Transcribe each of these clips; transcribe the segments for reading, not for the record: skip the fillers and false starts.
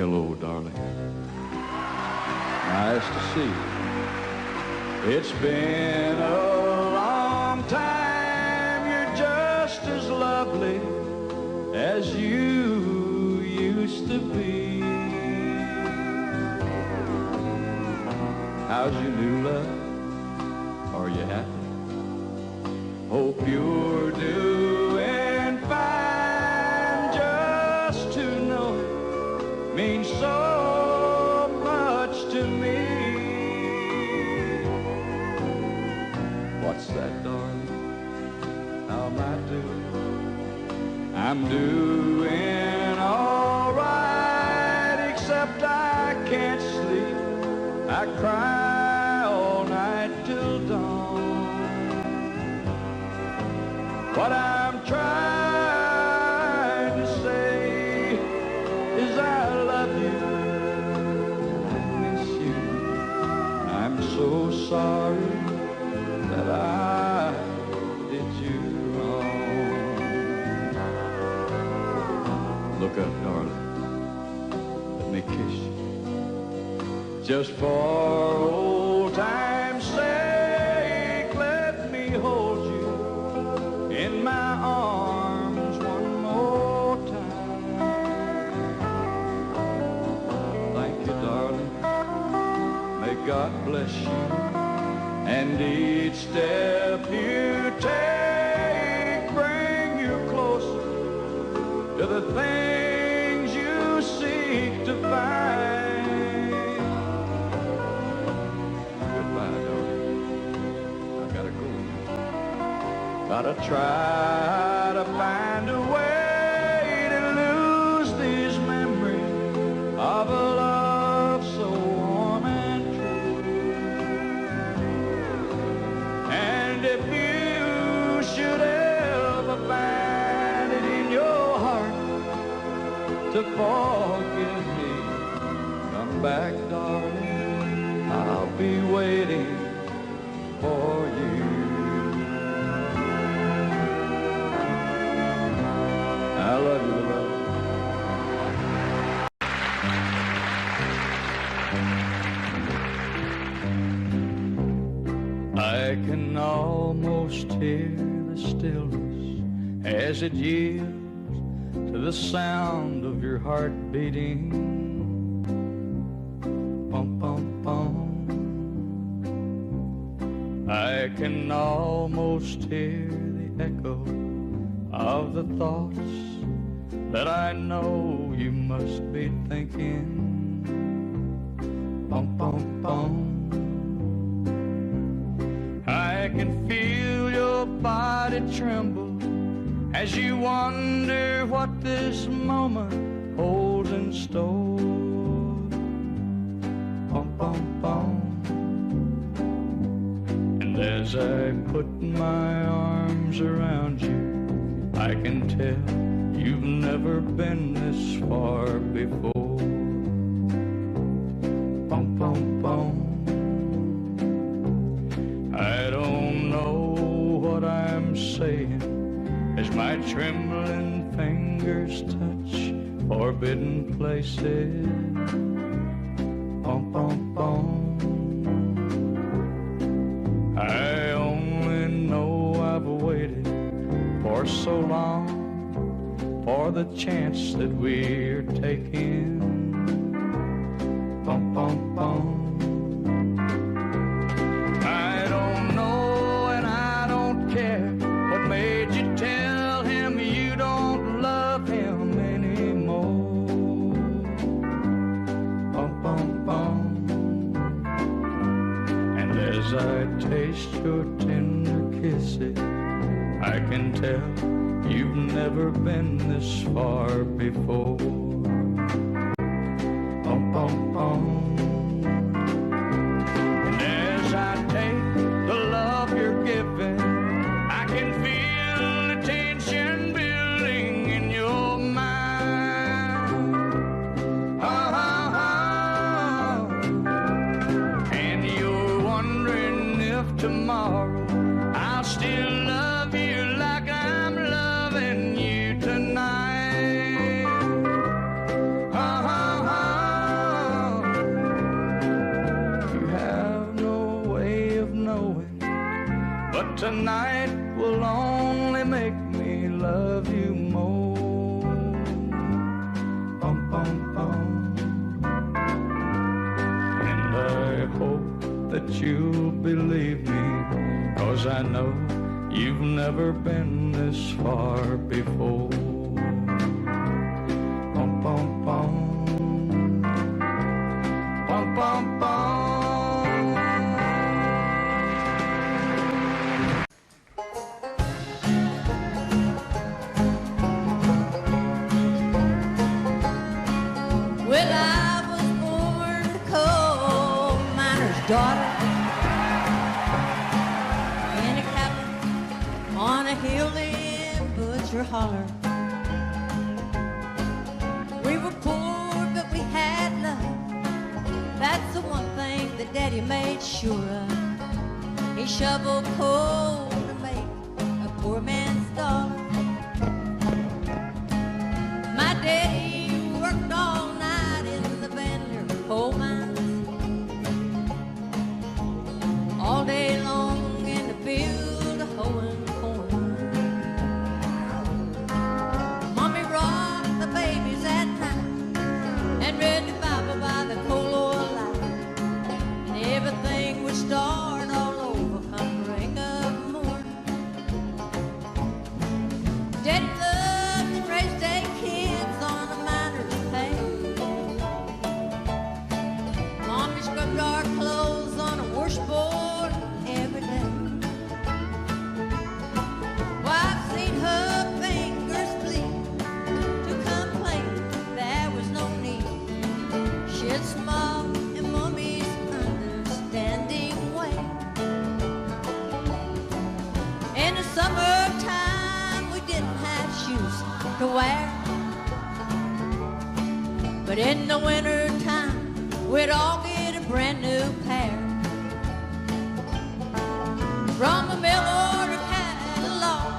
Hello, darling. Nice to see you. It's been a long time. You're just as lovely as you used to be. How's your new love? Are you happy? Hope you're doing fine. Just to know it means so much to me. What's that, darling? How am I doing? I'm doing all right, except I can't sleep. I cry all night till dawn. What I'm trying to say is I love you, I miss you. I'm so sorry that I did you wrong. Look up, darling. Let me kiss you. Just for old time's sake, let me hold you in my arms one more time. Thank you, darling. May God bless you. And each step you take bring you closer to the things you seek to find. Gotta try to find a way to lose these memories of a love so warm and true. And if you should ever find it in your heart to forgive me, come back, darling, I'll be waiting for you. I love you, Loretta. I can almost hear the stillness as it yields to the sound of your heart beating. Bum, bum, bum. I can almost hear the echo of the thoughts that I know you must be thinking. Bum, bum, bum. I can feel your body tremble as you wonder what this moment holds in store. Bum, bum, bum. And as I put my arms around you, I can tell you've never been this far before. Bum, bum, bum. I don't know what I'm saying as my trembling fingers touch forbidden places. Bum, bum, bum. I only know I've waited for so long for the chance that we're taking. Bum, bum, bum. I don't know and I don't care what made you tell him you don't love him anymore. Bum, bum, bum. And as I taste your tender kisses, I can tell you've never been this far before. Bum, bum, bum. And as I take the love you're giving, I can feel the tension building in your mind. And you're wondering if tomorrow I'll still love you like I'm loving you tonight. but tonight will only make me love you more. Bum, bum, bum. And I hope that you'll believe me, 'cause I know you've never been this far before. Bum, bum, bum. Bum, bum, bum. Well, I was born a coal miner's daughter in a cabin on a hill in Butcher Holler. We were poor, but we had love. That's the one thing that Daddy made sure of. He shoveled coal to make a poor man's dollar. My daddy worked all night in the Bandler coal mines, all day long in the field of hoeing corn. Mommy rocked the babies at night and read the Bible by the coal oil light, and everything would start all over come break of morn. Daddy loved and raised 8 kids on a miner's pay. Mommy scrubbed our clothes on a washboard every day. Well, I've seen her fingers bleed to complain there was no need. She'd smile in Mommy's understanding way. In the summertime we didn't have shoes to wear, but in the wintertime we'd all get a brand new pair. From a mail order catalog,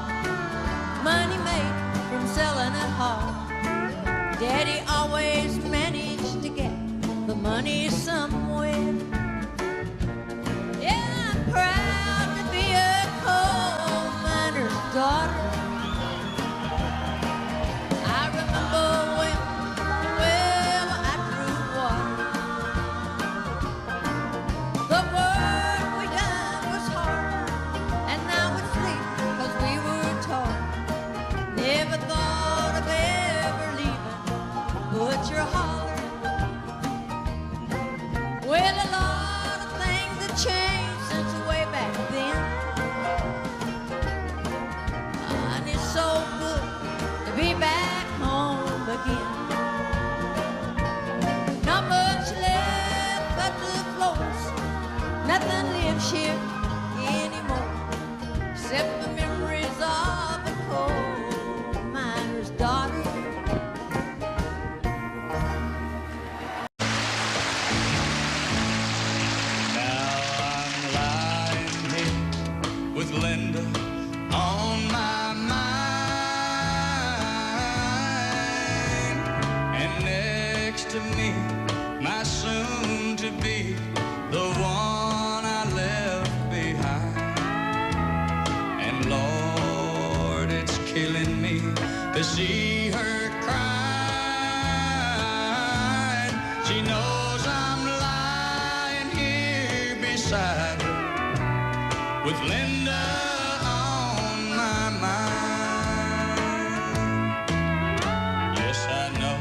money made from selling at home, Daddy always managed to get the money somewhere. Yeah, I'm proud to be a coal miner's daughter. I remember when, well, I drew water. The work we done was hard, and now we sleep 'cause we were taught. Never thought of ever leaving Butcher Holler. Well, a lot of things have changed since way back then, and it's so good to be back home again. Not much left but the floors, nothing lives here anymore, except the memories of a coal miner's daughter. Now I'm lying here with Linda on my mind, and next to me, my soon-to-be, the one I left behind. And Lord, it's killing me to see her crying. She knows I'm lying here beside her with Linda on my mind. Yes, I know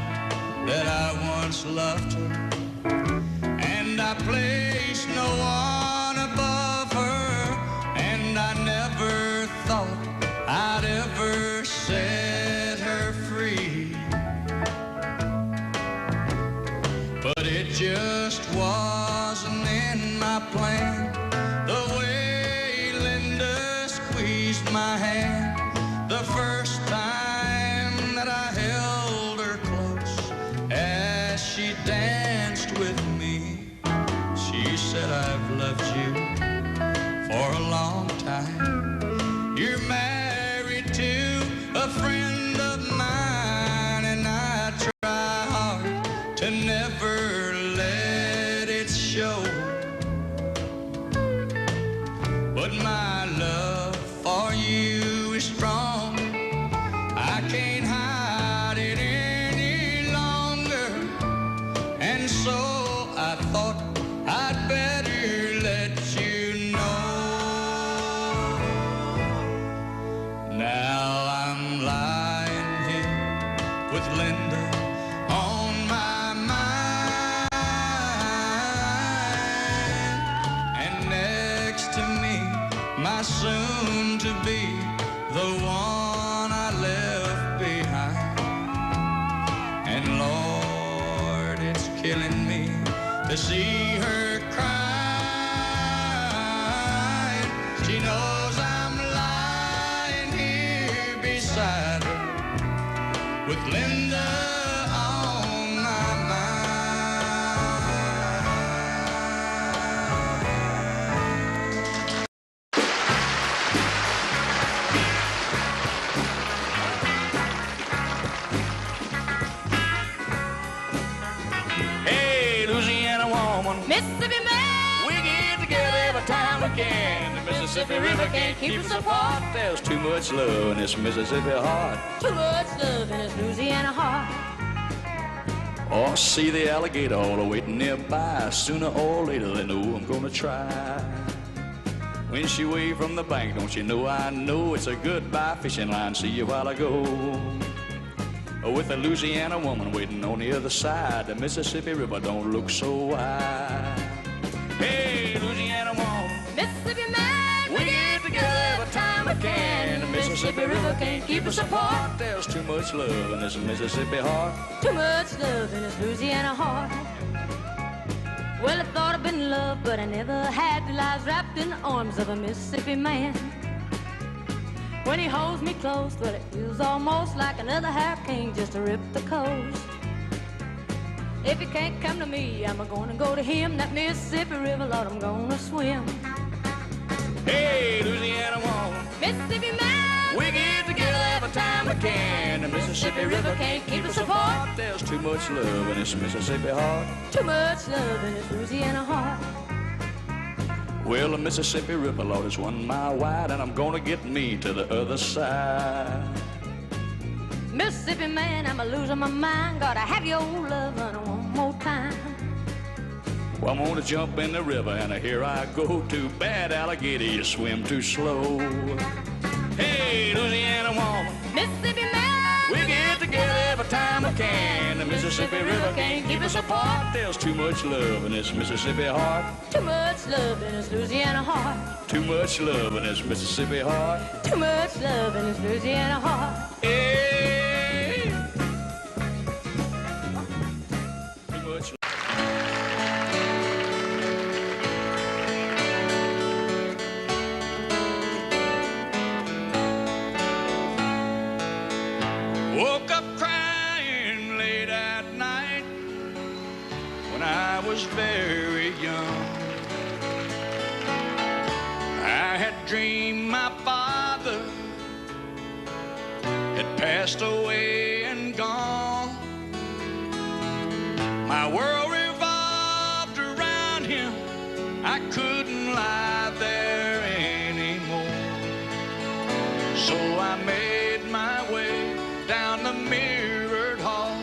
that I once loved her, and I placed no one above her, and I never thought I'd ever set her free. But it just wasn't in my plan, the way Linda squeezed my hand the first time that I held her close as she danced with me. She said, I've loved you for a long time. You're married to a friend of mine, and I try hard to never let it show. But my love soon to be the one I left behind. And Lord, it's killing me to see her crying. She knows I'm lying here beside her with Linda on my Mississippi man, we get together every time we can. The Mississippi River can't keep us apart. There's too much love in this Mississippi heart. too much love in this Louisiana heart. Oh, see the alligator all waiting nearby. Sooner or later they know I'm gonna try. When she waved from the bank, don't you know I know it's a goodbye fishing line. See you while I go. With a Louisiana woman waiting on the other side, the Mississippi River don't look so wide. Hey, Louisiana woman, Mississippi man, we get together every time we can. The Mississippi River can't keep us apart. There's too much love in this Mississippi heart. too much love in this Louisiana heart. Well, I thought I'd been in love, but I never had. The lives wrapped in the arms of a Mississippi man. When he holds me close, well, it feels almost like another hurricane just to rip the coast. If he can't come to me, I'm gonna go to him. That Mississippi River, Lord, I'm gonna swim. Hey, Louisiana woman, Mississippi man, we get together every time we can. The Mississippi River can't keep us apart. There's too much love in this Mississippi heart. too much love in this Louisiana heart. Well, the Mississippi River, Lord, is 1 mile wide, and I'm gonna get me to the other side. Mississippi man, I'm losing my mind. Gotta have your old love running one more time. Well, I'm gonna jump in the river, and here I go. Too bad, alligator, you swim too slow. Hey, Louisiana woman, Mississippi man, we get together every time we can. The Mississippi River can't keep us apart. There's too much love in this Mississippi heart. too much love in this Louisiana heart. Too much love in this Mississippi heart. Too much love in this Louisiana heart. Hey. Too much love. Woke up crying late at night when I was very young. I had dreamed my father had passed away and gone. My world revolved around him. I couldn't lie there anymore. So I made my way down the mirrored hall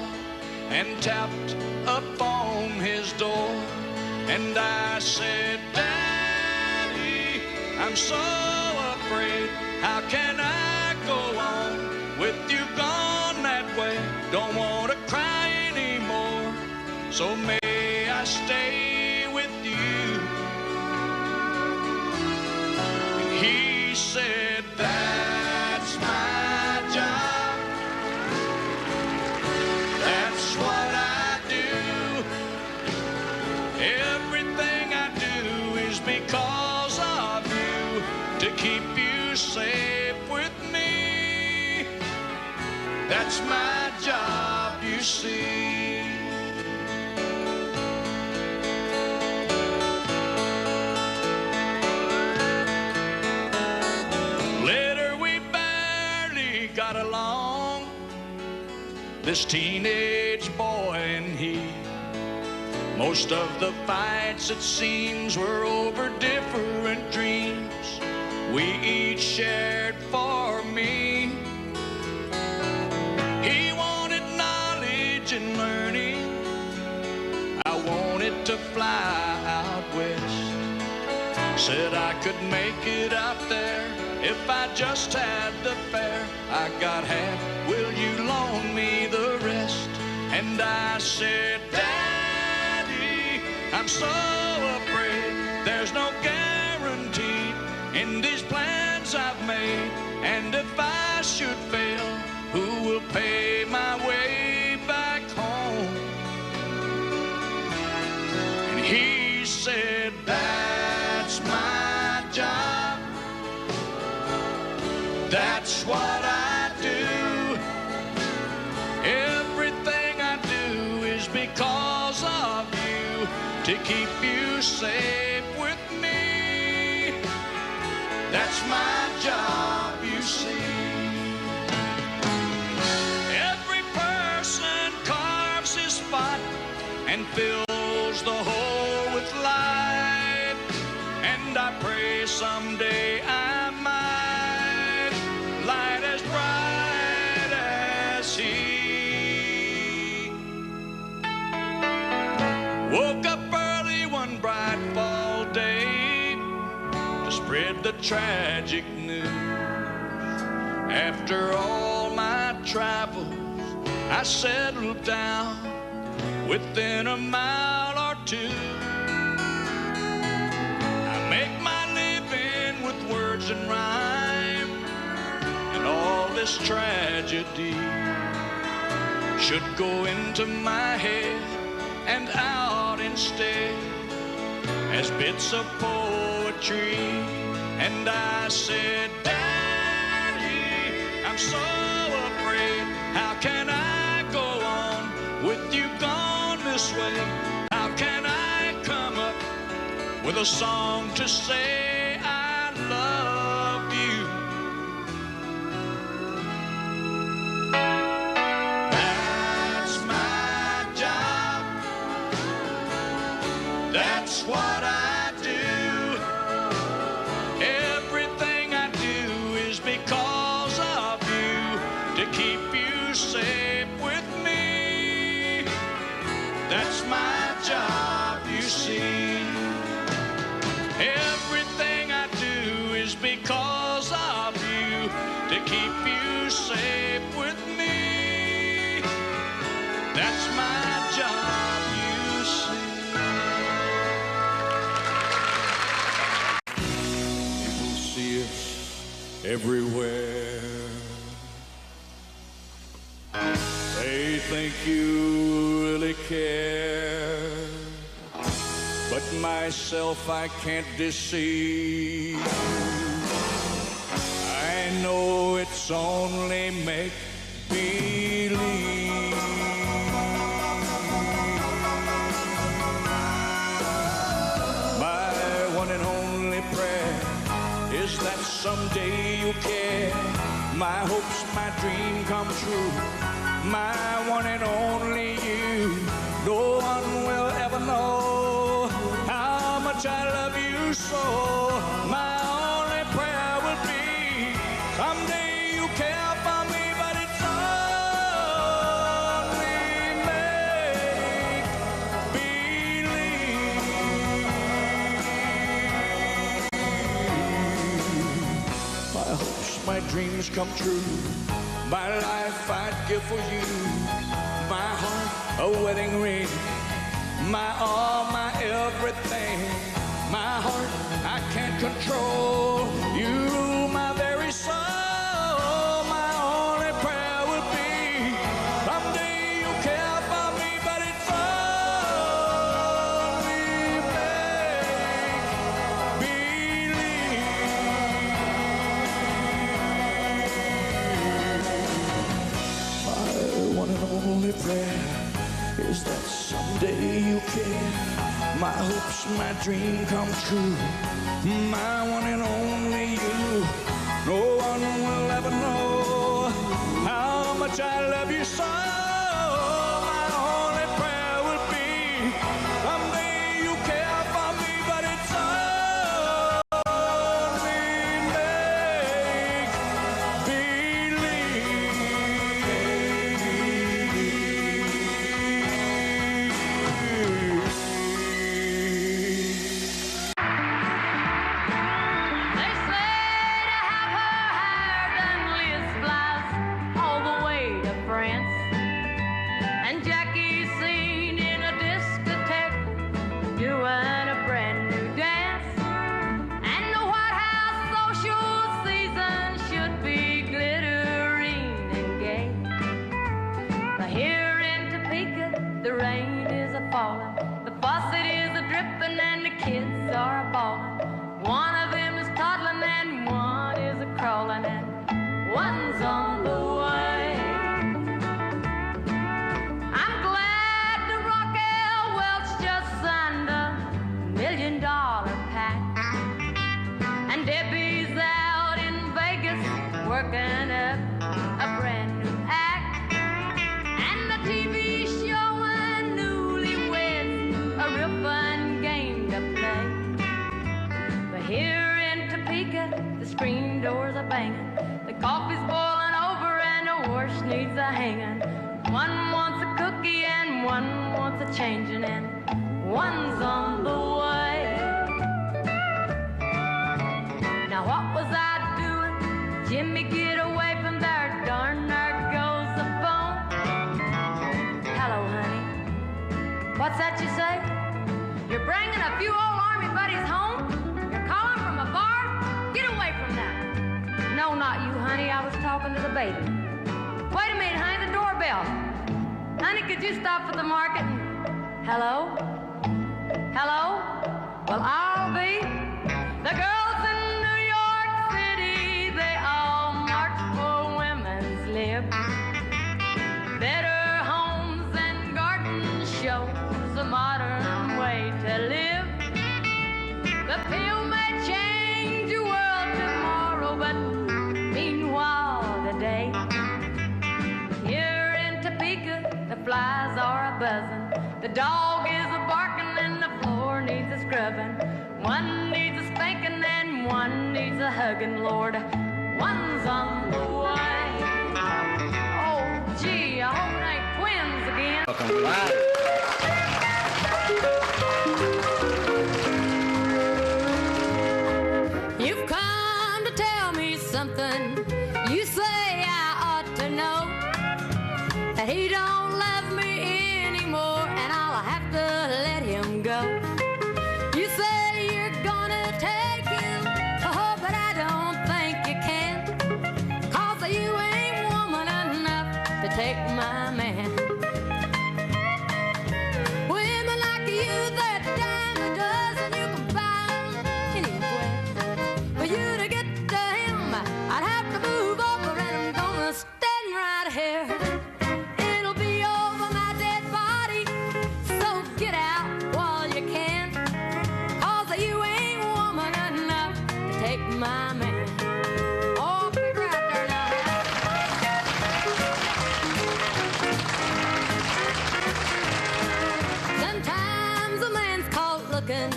and tapped upon his door. And I said, Daddy, I'm so afraid. How can I go on with you gone that way? Don't want to cry anymore, so may I stay with you? And he said, that's my job. That's what I do. Everything I do is because of you, to keep you safe with me. That's my job, you see. Later we barely got along, this teenage boy and he. Most of the fights, it seems, were over different dreams we each shared for me. He wanted knowledge and learning. I wanted to fly out west. Said I could make it out there if I just had the fare. I got half, will you loan me the rest? And I said, Daddy, I'm so afraid there's no guarantee in these plans friends I've made, and if I should fail, who will pay my way back home? And he said, that's my job, that's what I do. Everything I do is because of you, to keep you safe with me. That's my job, you see. Every person carves his spot and fills the hole with light, and I pray someday I might light as bright as he. Woke up early one bright fall day to spread the tragic news. After all my travels, I settled down within a mile or two. I make my living with words and rhyme, and all this tragedy should go into my head and out instead as bits of poetry. And I said, Daddy, I'm so afraid. How can I go on with you gone this way? How can I come up with a song to say I love you? That's my job, that's what I do. Everything I do is because of you, to keep you safe with me. That's my job, you see. Everything I do is because of you, to keep you safe with me. That's my job, you see. People see us everywhere. They think you really care, but myself I can't deceive. I know it's only make believe. My one and only prayer is that someday you'll care. My hopes, my dream come true. My one and only you. No one will ever know how much I love you so. My only prayer will be someday you care for me, but it's only make believe. My hopes, my dreams come true. My life I'd give for you. My heart, a wedding ring. My all, my everything. My heart, I can't control. You rule my very soul. My only prayer will be someday you'll care for me, but it's only make believe. My one and only prayer is that someday you care. My hopes, my dream come true. My one and only you. No one will ever know how much I love you so. My only prayer will be someday you care for me, but it's only make believe. They darling, one's on the way. I'm glad the Rockwell Welch just signed a $1 million pact, and Debbie's out in Vegas working up a brand new act, and the TV showing newlyweds a real fun game to play. But here in Topeka, the screen doors are banging, the coffee's boiling over, and the wash needs a hanging. One wants a cookie and one wants a changing, and one's on the way. Now what was I doing? Jimmy, get away from there, darn, there goes the phone. Hello, honey. What's that you say? You're bringing a few old army buddies home? You're calling from a bar? Get away from that. No, not you, honey. I was talking to the baby. Wait a minute, honey, the doorbell. Honey, could you stop at the market and... Hello? Hello? Well, I'll be. The girls in New York City, they all march for women's lib. Better homes and garden shows, a modern way to live. The pill may change your world tomorrow, but meanwhile today, here in Topeka, the flies are a-buzzing, the dog is a-barking, and the floor needs a scrubbing. One needs a spanking and one needs a hugging, Lord. One's on the way. Oh, gee, I hope it ain't twins again. You've come to tell me something. You say I ought to know that he don't love me anymore, and I'll have to let him go. You say you're gonna take him, oh, but I don't think you can, 'cause you ain't woman enough to take my man. Women like you, they're a dime a dozen, you can buy them anywhere. For you to get to him, I'd have to move over, and I'm gonna stand right here. It'll be over my dead body, so get out while you can, 'cause you ain't woman enough to take my man. Oh, pick her out there now. Sometimes a man's caught looking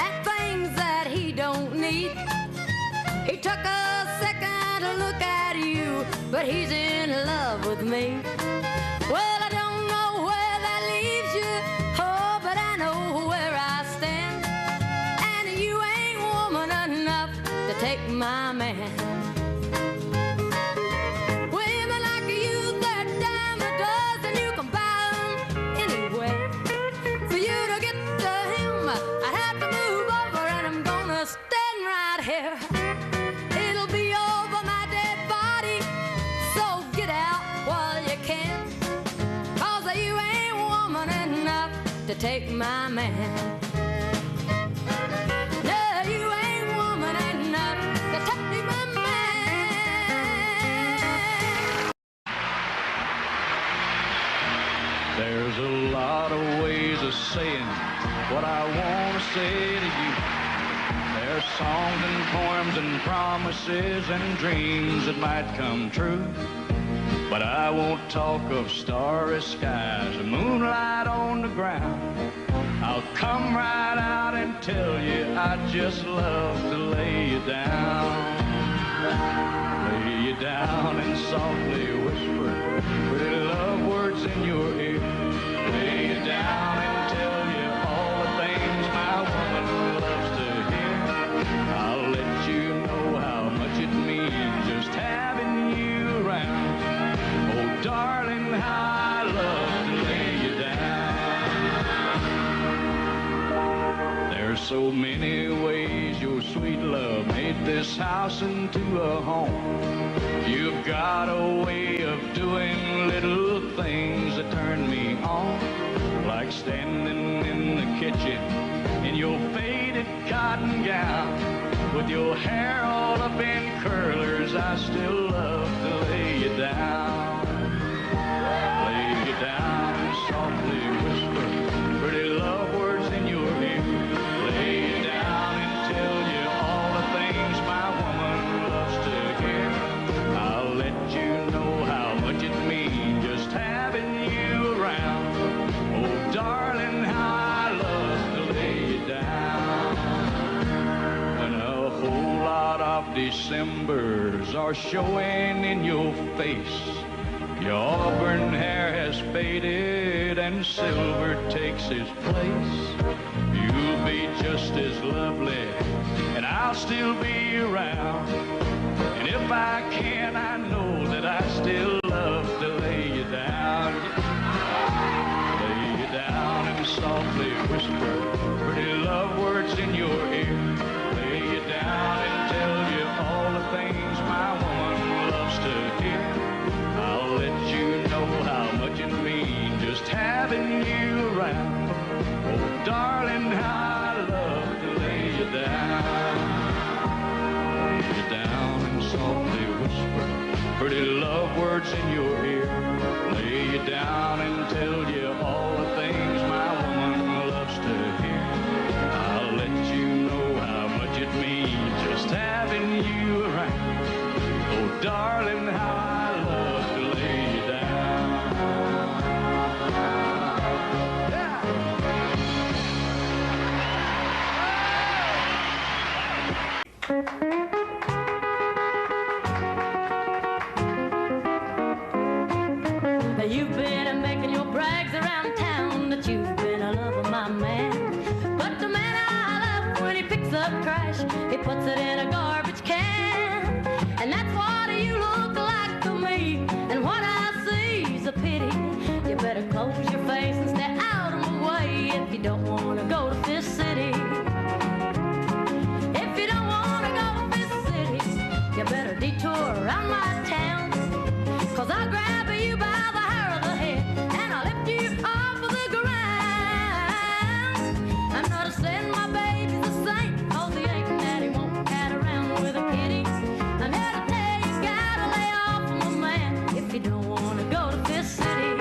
at things that he don't need. He took a second to look at you, but he's in love with me. Well, I don't know where that leaves you, oh, but I know where I stand, and you ain't woman enough to take my man. Women like you, they're a dime a dozen, you can buy them anywhere. For you to get to him, I'd have to move over, and I'm gonna stand right here. It'll be over my dead body, so get out while you can, 'cause you ain't woman enough to take my man. No, you ain't woman enough to take my man. There's a lot of ways of saying what I want to say to you. There's songs and poems and promises and dreams that might come true. But I won't talk of starry skies or moonlight on the ground. I'll come right out and tell you I'd just love to lay you down. Lay you down and softly whisper pretty love words in your ear. Lay you down and tell you all the things my woman loves to hear. I'll let you know how much it means just having you around. Oh, darling, how I love to lay you down. There's so many ways your sweet love made this house into a home. You've got a way of doing little things that turn me on, like standing in the kitchen in your faded cotton gown with your hair all up in curlers, I still love to lay you down. Lay you down and softly whisper pretty love words in your ear. Lay you down and tell you all the things my woman loves to hear. I'll let you know how much it means just having you around. Oh, darling, how I love to lay you down. When a whole lot of Decembers are showing in your face, your auburn hair has faded and silver takes its place. You'll be just as lovely and I'll still be around. And if I can, I know that I still love to lay you down. Lay you down and softly whisper pretty love words in your ear. Lay you down and tell you all the things my woman loves to hear. I'll let you know how much it means just having you around. Oh, darling, how I love to lay you down. Lay you down and softly whisper pretty love words in your ear. Lay you down and tell you all the things my woman loves to hear. I'll let you know how much it means just having you around. Oh, darling, how I love to lay you down. Yeah. You've been making your brags around town that you've been a love of my man. But the man I love, when he picks up trash, he puts it in a garbage can. And that's what you look like to me. And what I see is a pity. You better close your face and stay out of my way if you don't want to go to Fifth City. If you don't want to go to Fifth City, you better detour around my town. 'Cause I'll grab you by the hair of the head and I'll lift you off of the ground. I'm not saying my baby's the same, 'cause he ain't that he won't cat around with a kitty. I'm here to tell you, gotta lay off of my man if you don't want to go to Fifth City.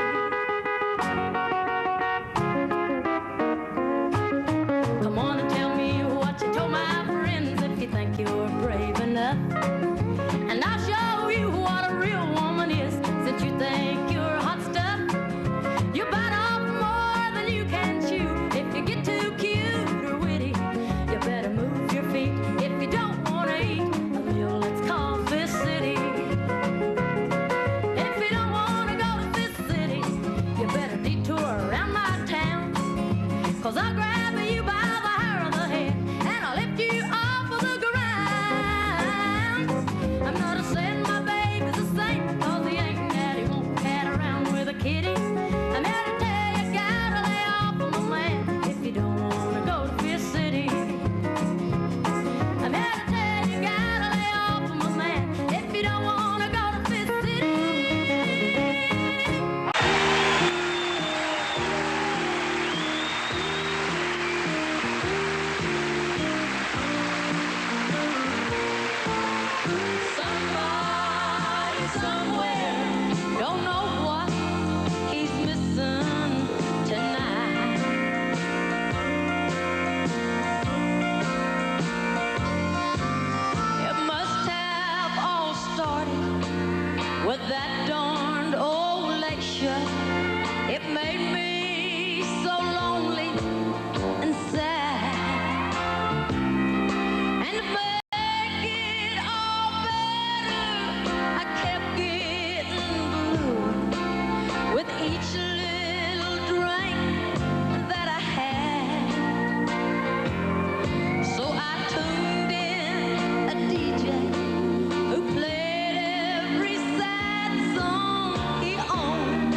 Come on and tell me what you told my friends if you think you're brave enough. And I'll show you what a real woman is, since you think you're hot stuff. You bite off more than you can chew. If you get too cute or witty, you better move your feet. If you don't want to eat a meal that's called Fifth City. If you don't want to go to Fifth City, you better detour around my town. 'Cause I'll grab you by the hair of the head and I'll lift you off of the ground. I'm not saying my baby's the same, 'cause he ain't that he won't cat around with a kitty. I'm here to tell you, gotta lay off of my man if you don't want to go to Fifth City. I'm here to tell you, gotta lay off of my man if you don't want to go to Fifth City. Somebody somewhere don't know what he's missing tonight. It must have all started with that darned old lecture. It made me so lonely and sad. And to make it all better, I kept getting blue with each little drink that I had. So I tuned in a DJ who played every sad song he owned.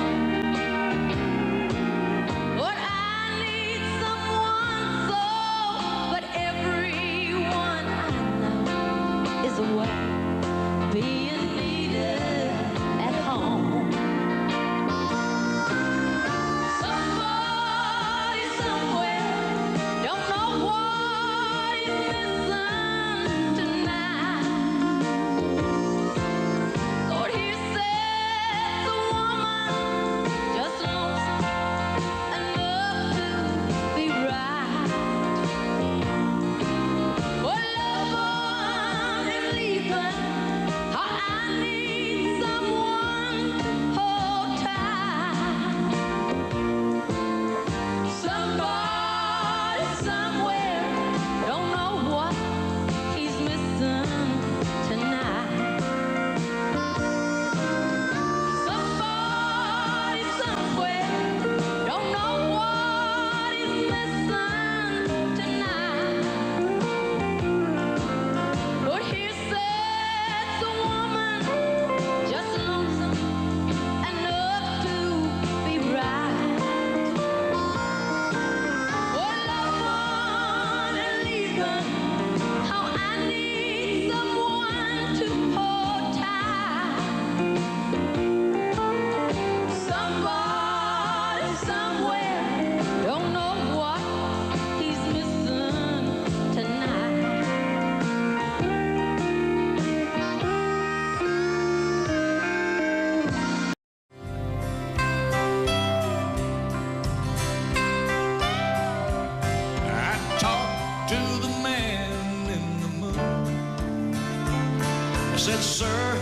sir,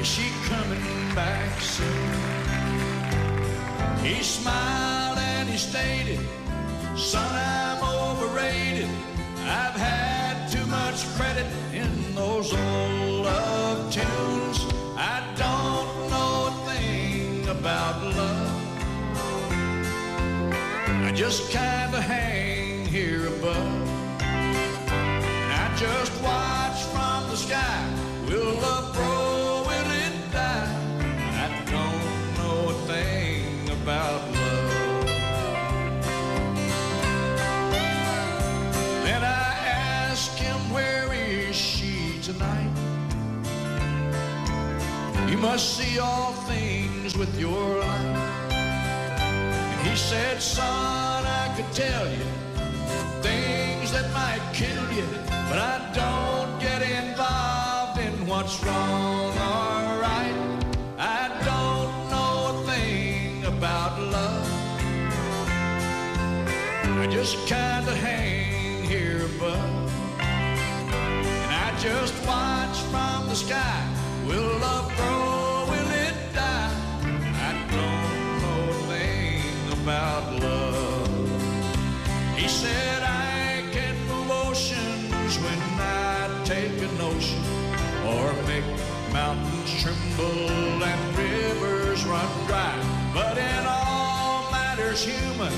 is she coming back soon? He smiled and he stated, son, I'm overrated. I've had too much credit in those old love tunes. I don't know a thing about love. I just kinda hang here above. And I just watch from the sky. Will love grow? Will it die? I don't know a thing about love. Then I ask him, where is she tonight? You must see all things with your light. And he said, son, I could tell you things that might kill you, but I don't get involved in what's wrong or right. I don't know a thing about love. I just kinda hang here above. And I just watch from the sky. Will love grow? Will it die? I don't know a thing about love. He said, I can move oceans when I take a notion, or make mountains tremble and rivers run dry. But in all matters human,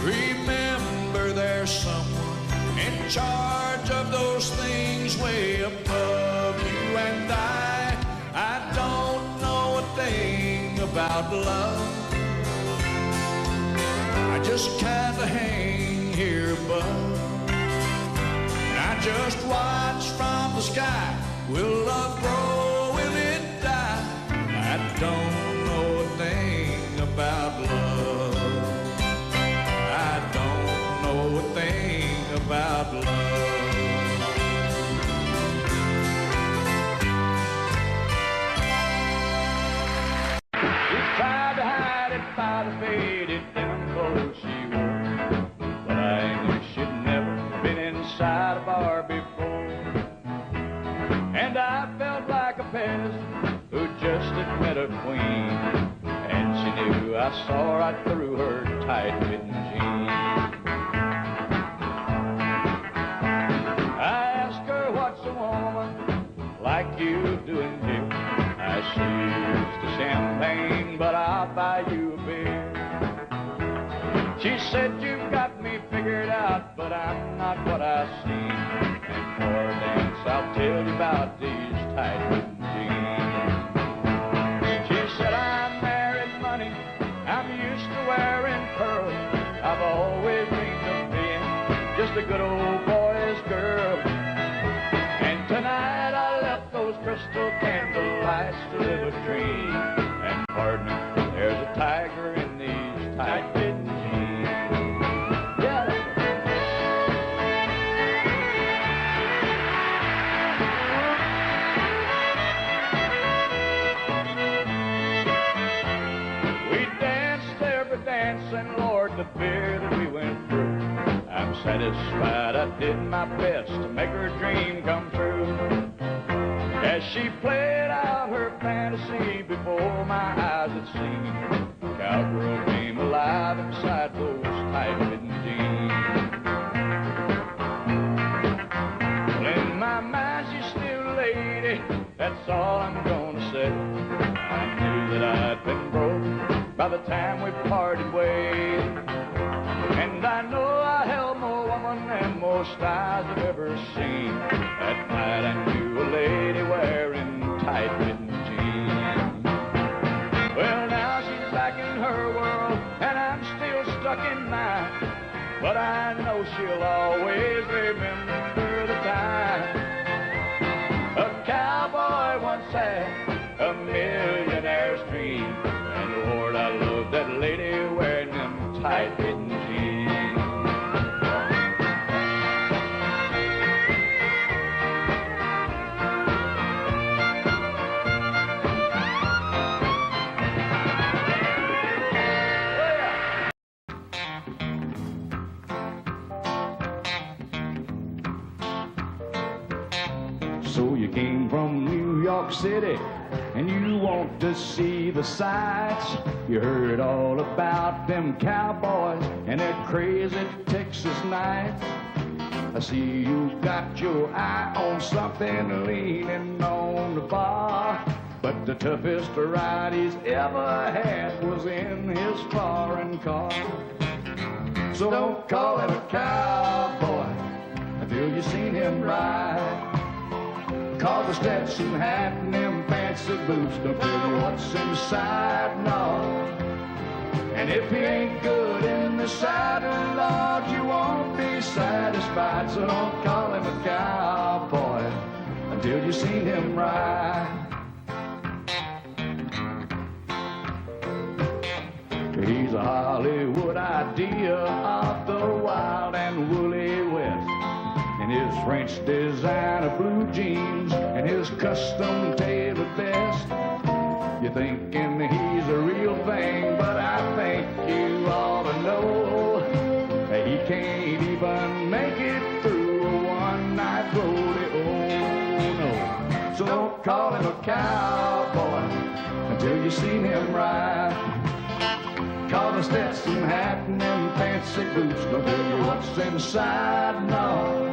remember there's someone in charge of those things way above you and I. I don't know a thing about love. I just kinda hang here above. And I just watch from the sky. Will love grow? Will it die? I don't know a thing about love. I don't know a thing about love. Tried to hide it by the faded denim clothes she wore, but I knew she'd never been inside a bar before. And I felt like a peasant who just had met a queen, and she knew I saw right through her tight-fitting jeans. I asked her, what's a woman like you doing here? I used to champagne, but I'll buy you a beer. She said, you've got me figured out, but I'm not what I seem. And for a dance, I'll tell you about these tight-fitting jeans. She said, I married money, I'm used to wearing pearls. I've always dreamed of being just a good old boy's girl. And tonight I left those crystal candle lights to live a dream. And pardon me, there's a tiger in these tight-fitting jeans. Yeah. We danced every dance, and Lord, the fear that we went through. I'm satisfied I did my best to make her dream come true. As she played out her fantasy before my eyes had seen, the cowgirl came alive inside those tight-fitting jeans. Well, in my mind she's still a lady, that's all I'm gonna say. I knew that I'd been broke by the time we parted ways. And I know I held more woman than most eyes I've ever seen. That night I knew a lady wearing tight-fitting jeans. Well, now she's back in her world, and I'm still stuck in mine. But I know she'll always remember the time a cowboy once had a millionaire's dream. And Lord, I love that lady wearing them tight-fitting jeans. So you came from New York York City and you want to see the sights, you heard all about them cowboys and their crazy Texas nights. I see you got your eye on something leaning on the bar, but the toughest ride he's ever had was in his foreign car. So don't call him a cowboy until you seen him ride. Cause the Stetson hat and them fancy boots don't tell you what's inside, no. And if he ain't good in the saddle, Lord, you won't be satisfied. So don't call him a cowboy until you seen him ride. He's a Hollywood idea of the wild and woolly West. In his French designer blue jeans and his custom tailored vest. You're thinking he's a real thing, but I think you ought to know that he can't even make it through a one-night rodeo. No, so don't call him a cowboy until you seen him ride. Call the Stetson hat and them fancy boots don't tell you what's inside, no.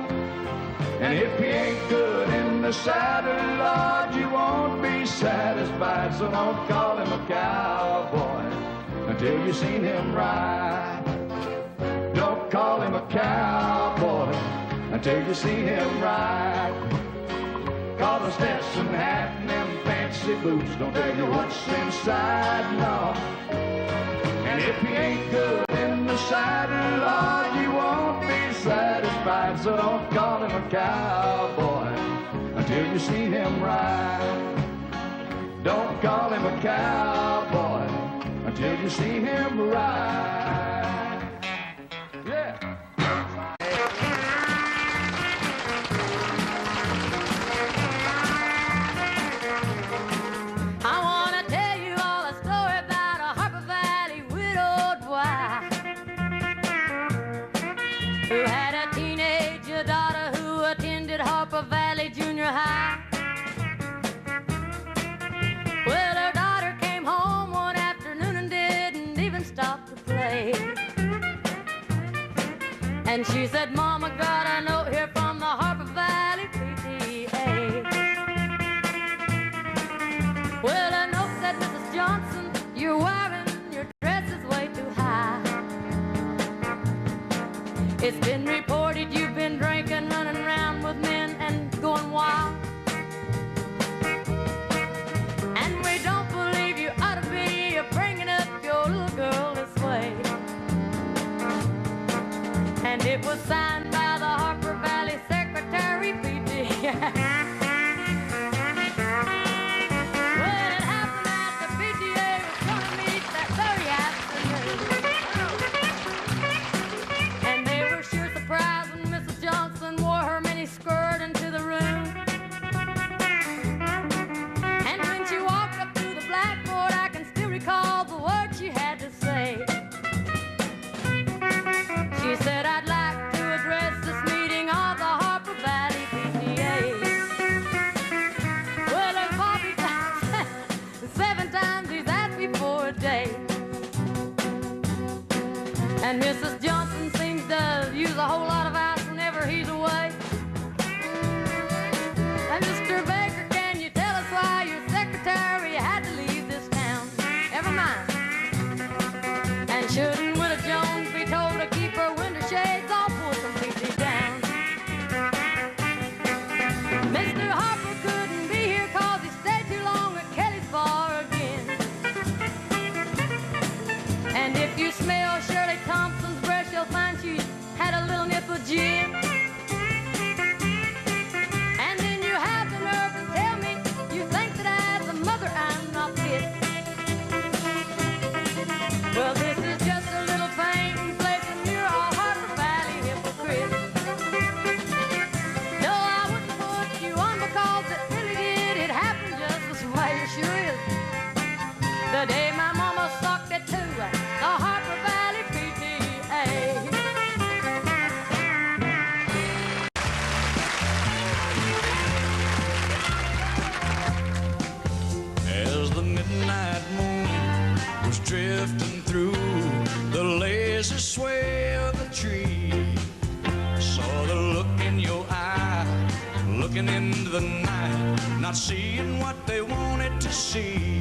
And if he ain't good in the saddle, Lord, you won't be satisfied. So don't call him a cowboy until you seen him ride. Don't call him a cowboy until you seen him ride. Call the Stetson hat and them fancy boots don't tell you what's inside, no. And if he ain't good in the saddle, Lord, you won't be satisfied. So don't call him a cowboy until you see him ride. Don't call him a cowboy until you see him ride. Yeah. I want to tell you all a story about a Harper Valley widowed wife who had a teenage daughter who attended Harper Valley Junior High. Well, her daughter came home one afternoon and didn't even stop to play. And she said, Mama, got a note here from the Harper Valley PTA. Well, a note said, Mrs. Johnson, you're wearing your dress is way too high. It's been reported you've been drinking, running around with men and going wild. And we don't believe you ought to be bringing up your little girl this way. And it was signed by the Harper Valley Secretary PTA. Well, it happened that the PTA was going to meet that very afternoon. And they were sure surprised when Mrs. Johnson wore her mini skirt into the room. And when she walked up to the blackboard, I can still recall the words she had to say. She said, I'd like to address this meeting of the Harper Valley PTA. Well, her Bobby died 7 times he's asked me for a day. And Mrs. Johnson seems to use a whole lot of ice whenever he's away. And Mr. Baker, can you tell us why your secretary had to leave this town? Never mind. And shouldn't Widow Jones be told to keep her window shades all pulled completely down? Mr. Harper couldn't be here cause he stayed too long at Kelly's bar again. And if you smell Shirley Thompson's breath, drifting through the lazy sway of the tree. Saw the look in your eye, looking into the night, not seeing what they wanted to see.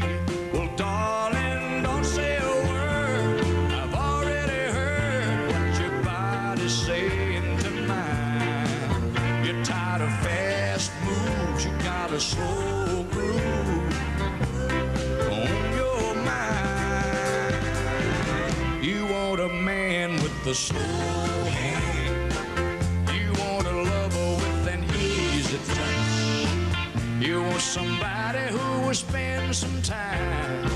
Well, darling, don't say a word. I've already heard what your body's saying tonight. You're tired of fast moves, you got a slow groove on your mind. You want a man with a slow hand. You want a lover with an easy touch. You want somebody who will spend some time,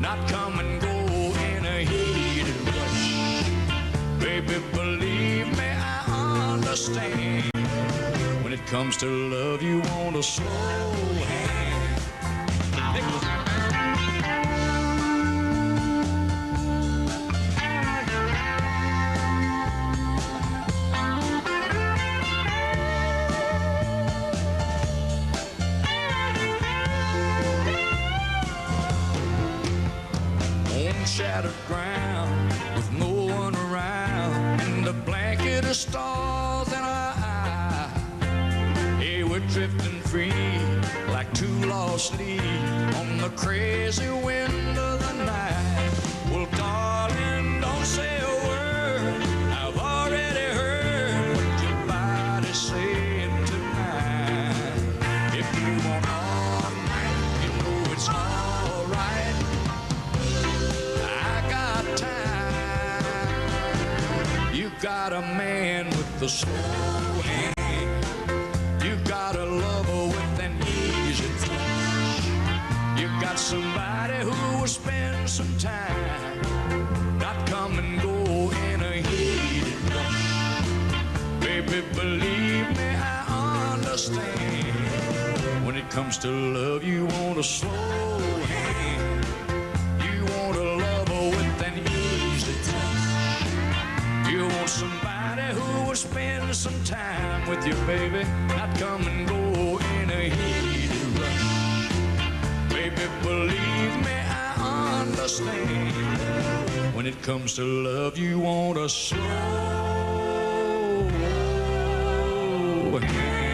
not come and go in a heated rush. Baby, believe me, I understand. When it comes to love, you want a slow hand. Shattered ground with no one around and a blanket of stars in our eye. Hey, we're drifting free like two lost leaves on the crazy wind of the night. Well, darling, don't say a word. I've already heard what your body's saying tonight. If you want all night, you know it's all right. You got a man with a slow hand. You got a lover with an easy touch. You got somebody who will spend some time, not come and go in a heated rush. Baby, believe me, I understand. When it comes to love, you want a slow hand. You want a lover with an easy touch. You want somebody who will spend some time with you, baby, not come and go in a heated rush. Baby, believe me, I understand. When it comes to love, you want a slow hand.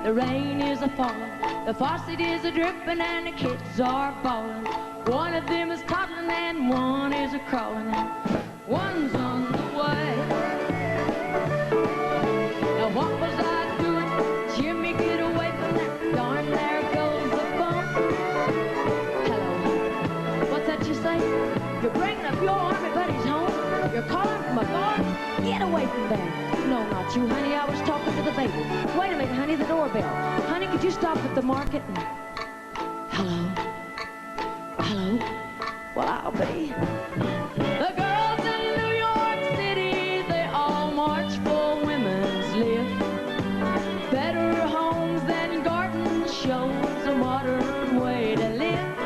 The rain is a-falling, the faucet is a-dripping, and the kids are bawling. One of them is toddling and one is a-crawling, and one's on the way. Now what was I doing? Jimmy, get away from that. Darn, there goes the phone. Hello, what's that you say? You're bringing up your army buddies home? You're calling from a bar? Get away from there. No, not you, honey. I was talking to the baby. Wait a minute, honey, the doorbell. Honey, could you stop at the market and... Hello? Hello? Well, I'll be. The girls in New York City, they all march for women's lift. Better homes than garden shows, a modern way to live.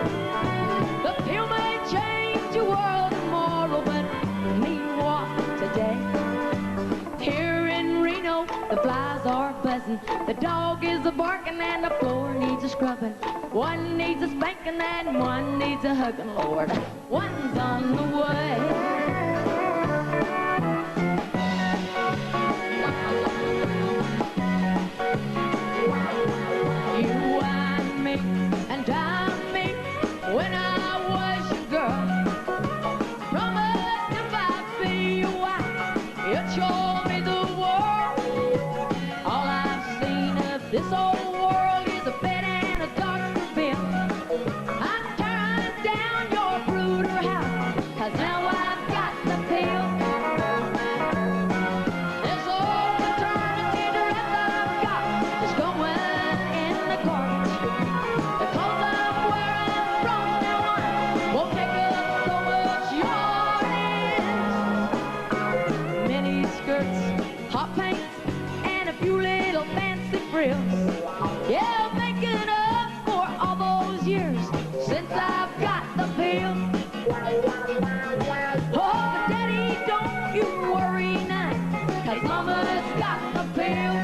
The pill may change your world tomorrow, but mean what today? Here in Reno, the flies are buzzing, the dog is a-barking, and the floor needs a scrubbing. One needs a spanking and one needs a hugging, Lord. One's on the way. You and me and I'm me when I was your girl. Promise if I'd be your wife, you'd show me the world. All I've seen of this old world is a bed and a Dr. Bill. I'm tearing down your brooder house, 'cause now I've got the pill. This old maternity dress I've got is going in the corner. frills. Yeah, making up for all those years since I've got the pill. Oh, Daddy, don't you worry now, 'cause Mama's got the pill.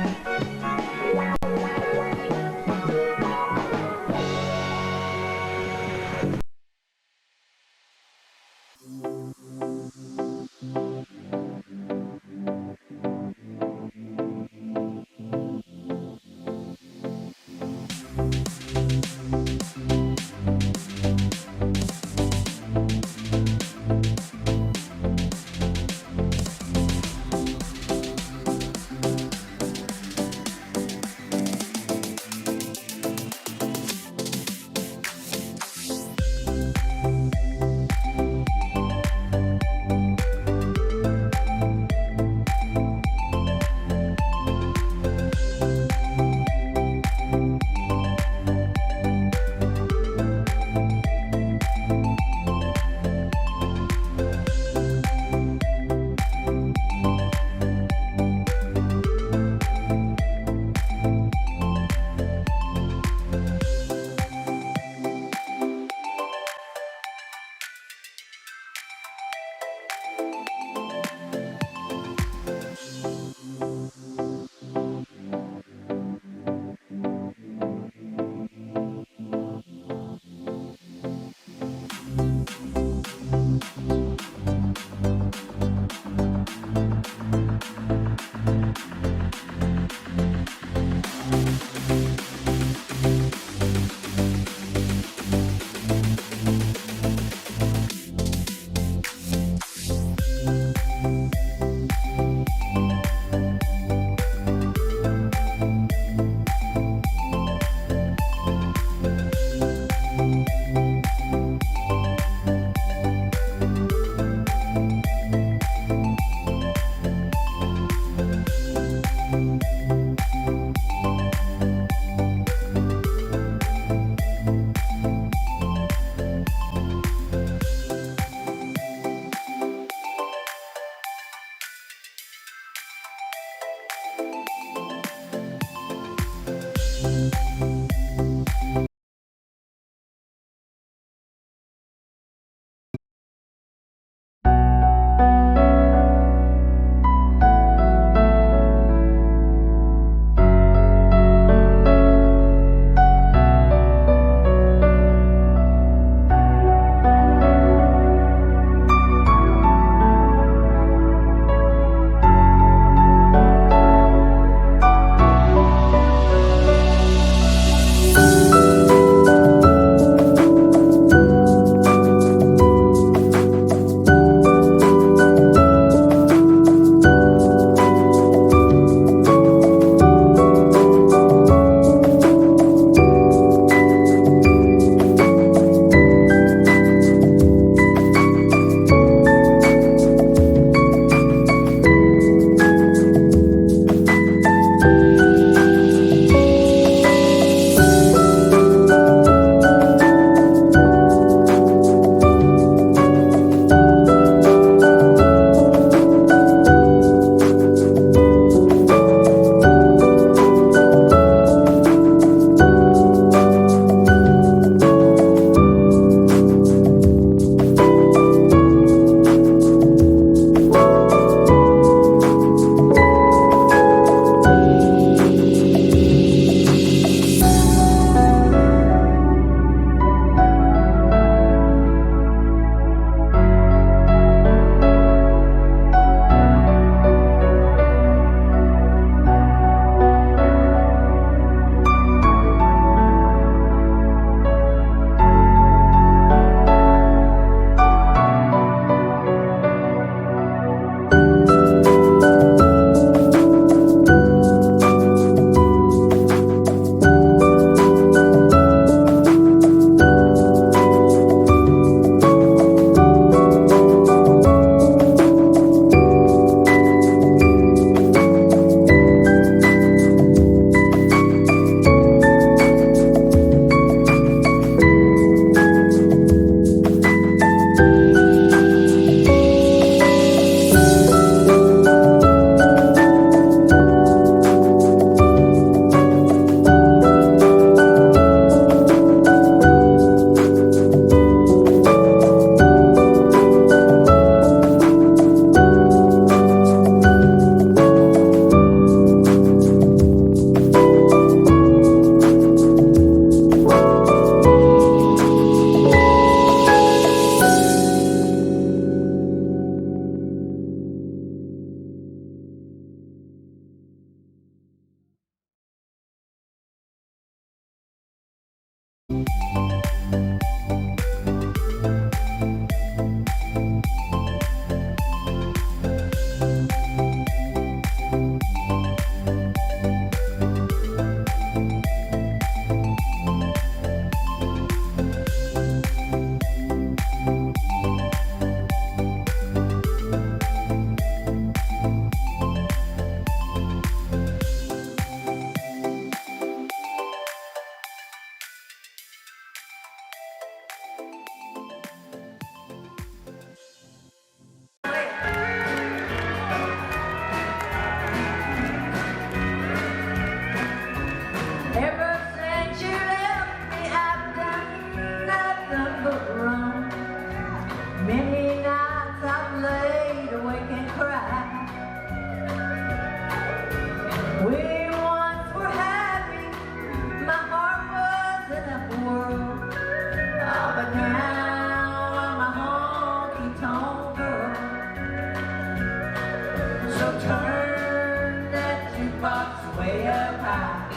way up high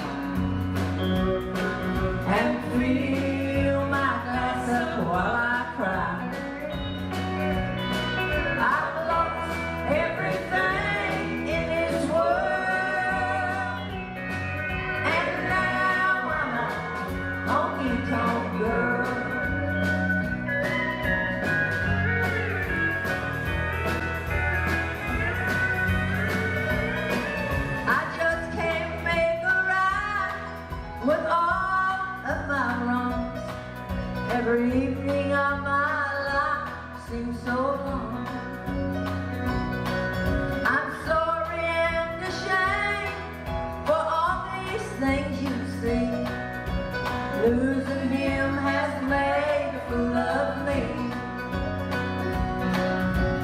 and fill my glass up while I cry. I've lost everything in this world, and now I'm a honky-tonk girl. I just can't make a right with all of my wrongs. Every evening of my life seems so long. I'm sorry and ashamed for all these things you see. Losing him has made a fool of me.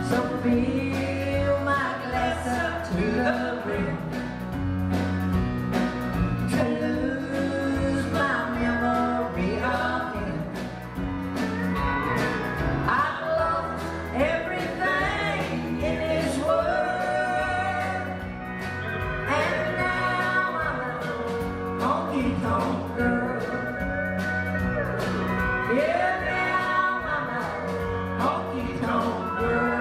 So fill my glass up to the brim. To lose my memory of him. I've lost everything in this world, and now I'm a honky-tonk girl. Yeah, now I'm a honky-tonk girl.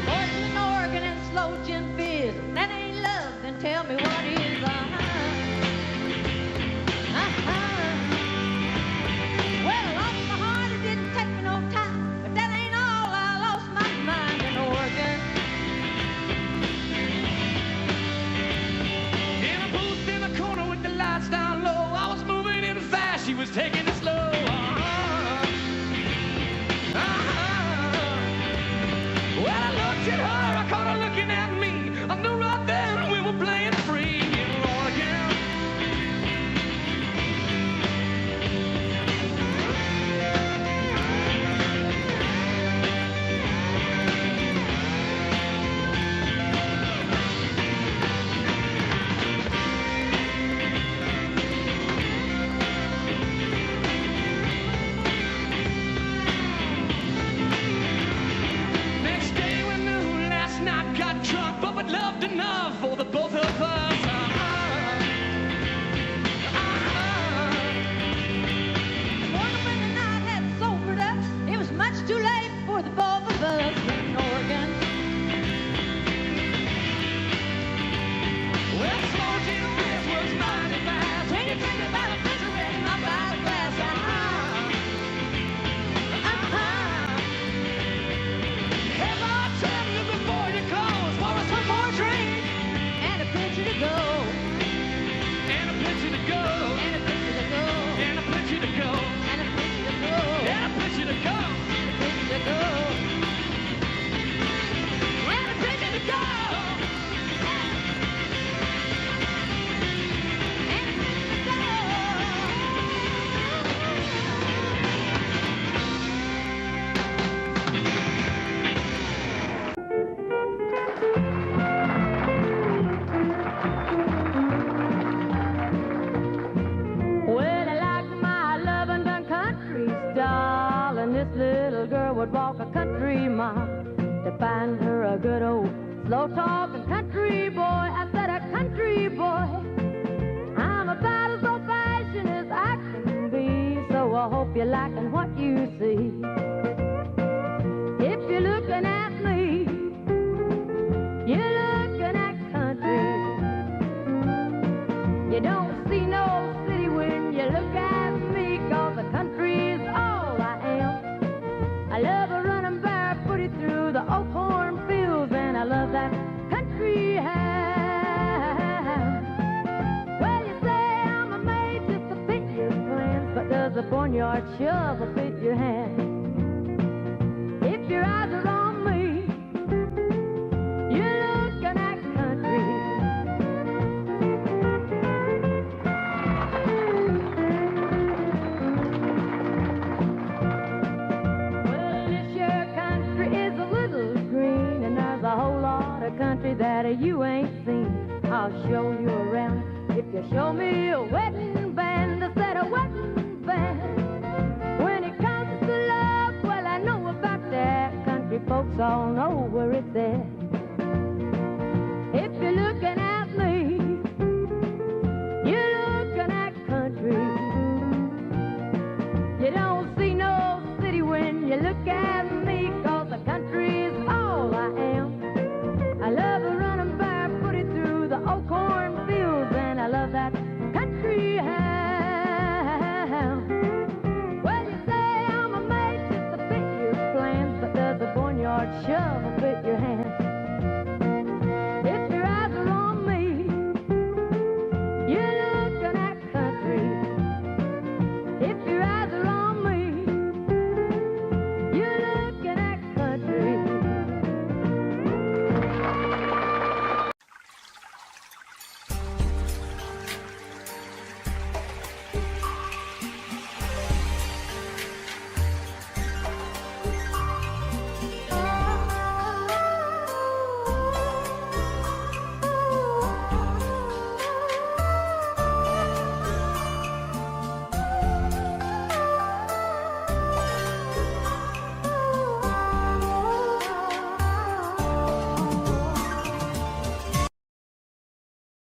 Poison organ and slow gin fizz. That ain't love, then tell me what is. Well, I lost my heart, it didn't take me no time, but that ain't all. I lost my mind and organ. In a booth in a corner with the lights down low, I was moving in fast, she was taking it slow. Well, I looked at her, I caught her looking at me. I knew right then we were playing free in Oregon. Next day we knew, last night got drunk, but we loved enough for the both of us. The morning when the night had sobered us, it was much too late for the both of us in Oregon. Well, slow gin whiz was mighty fast. When you drink about a pitcher and not by the glass, Have I tell you before you close, pour us one more drink and a picture to go, and a picture to go, and a picture to go, and a picture to go, and a picture to go, and a picture to go. and a picture to go. little girl would walk a country mile to find her a good old slow-talking country boy. I said a country boy. I'm about as old-fashioned as I can be, so I hope you're liking what you see. If you're looking at me, you're looking at country. You don't see no city when you look at me, 'cause the country's all I am. I love a running barefooted through the old cornfields, and I love that country ham. Well, you say I'm a maid just to fit your plans, but does a barnyard shovel fit your hand? If your eyes are on me, you're looking at country. Well, this your country is a little green, and there's a whole lot of country that you ain't seen. I'll show you around if you show me a wedding band. I said a wedding band. When it comes to love, well, I know about that. Country folks all know where it's at. If you're looking